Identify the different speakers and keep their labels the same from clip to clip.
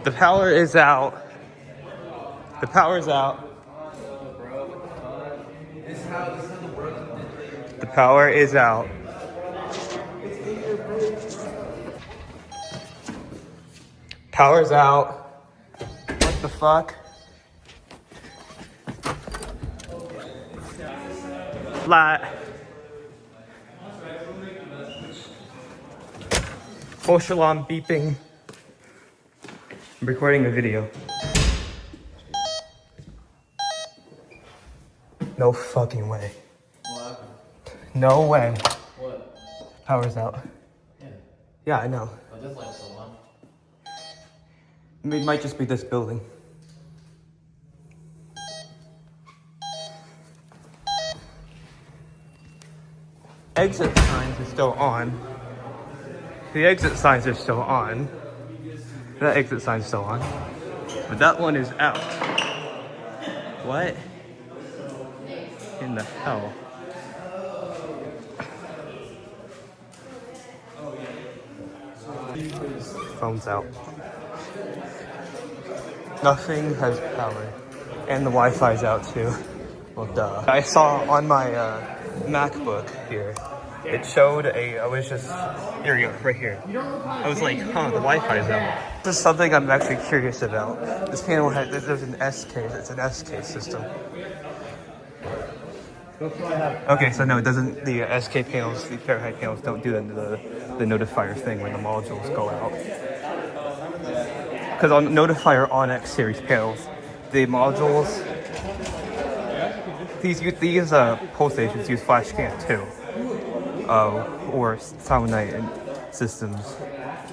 Speaker 1: The power is out. The power's out. The power is out. Power's out. What the fuck? Flat. False alarm beeping. I'm recording a video. No fucking way.
Speaker 2: What happened?
Speaker 1: No way.
Speaker 2: What?
Speaker 1: Power's out.
Speaker 2: Yeah.
Speaker 1: Yeah, I know.
Speaker 2: Oh, that's like so long.
Speaker 1: It might just be this building. Exit signs are still on. The exit signs are still on. That exit sign's still on. But that one is out. What in the hell? Phone's out. Nothing has power. And the Wi-Fi's out too. Well, duh. I saw on my MacBook here, it showed here we go, right here. I was like, huh, the Wi-Fi's out. This is something I'm actually curious about. This panel there's an SK, it's an SK system. Okay, so no, it doesn't, the SK panels, the Fahrenheit panels don't do the notifier thing when the modules go out. Because on notifier on X series panels, the modules, these pole stations use flash scan too. Or Silent Night systems,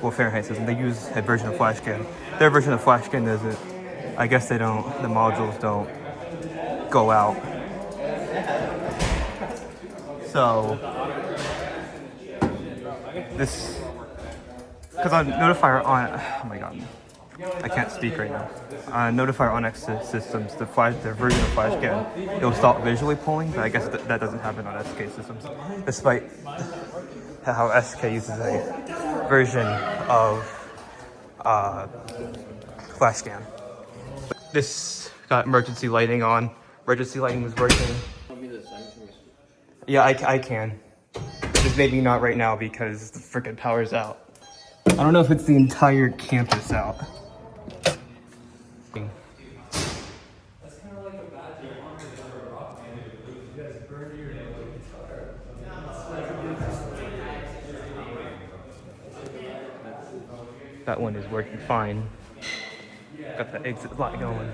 Speaker 1: well, Fahrenheit system, they use a version of flash scan. Their version of flash scan doesn't, I guess the modules don't go out. So, this, because on notifier on, oh my god, I can't speak right now. On notifier on X systems, their version of flash scan, it'll stop visually pulling, but I guess that doesn't happen on SK systems, despite how SK uses a version of flash scan. This got emergency lighting on. Emergency lighting was working. Yeah, I can. Just maybe not right now because the freaking power's out. I don't know if it's the entire campus out. That one is working fine. Got the exit light going.